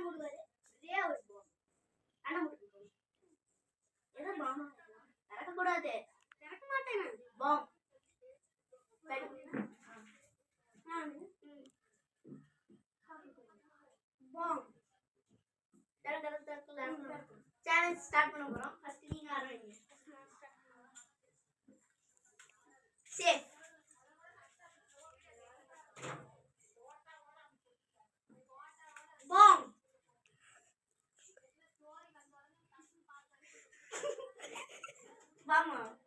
போடுவாரு இதே ஒரு அண்ணன் போட்டு ஏதோ பாம் திறக்க கூடாது திறக்க மாட்டேன் பாம் பாம் சேலஞ்ச் ஸ்டார்ட் பண்ண போறோம் ஃபர்ஸ்ட் நீங்க ஆரம்பிங்க சேஃப் பாம் பாம்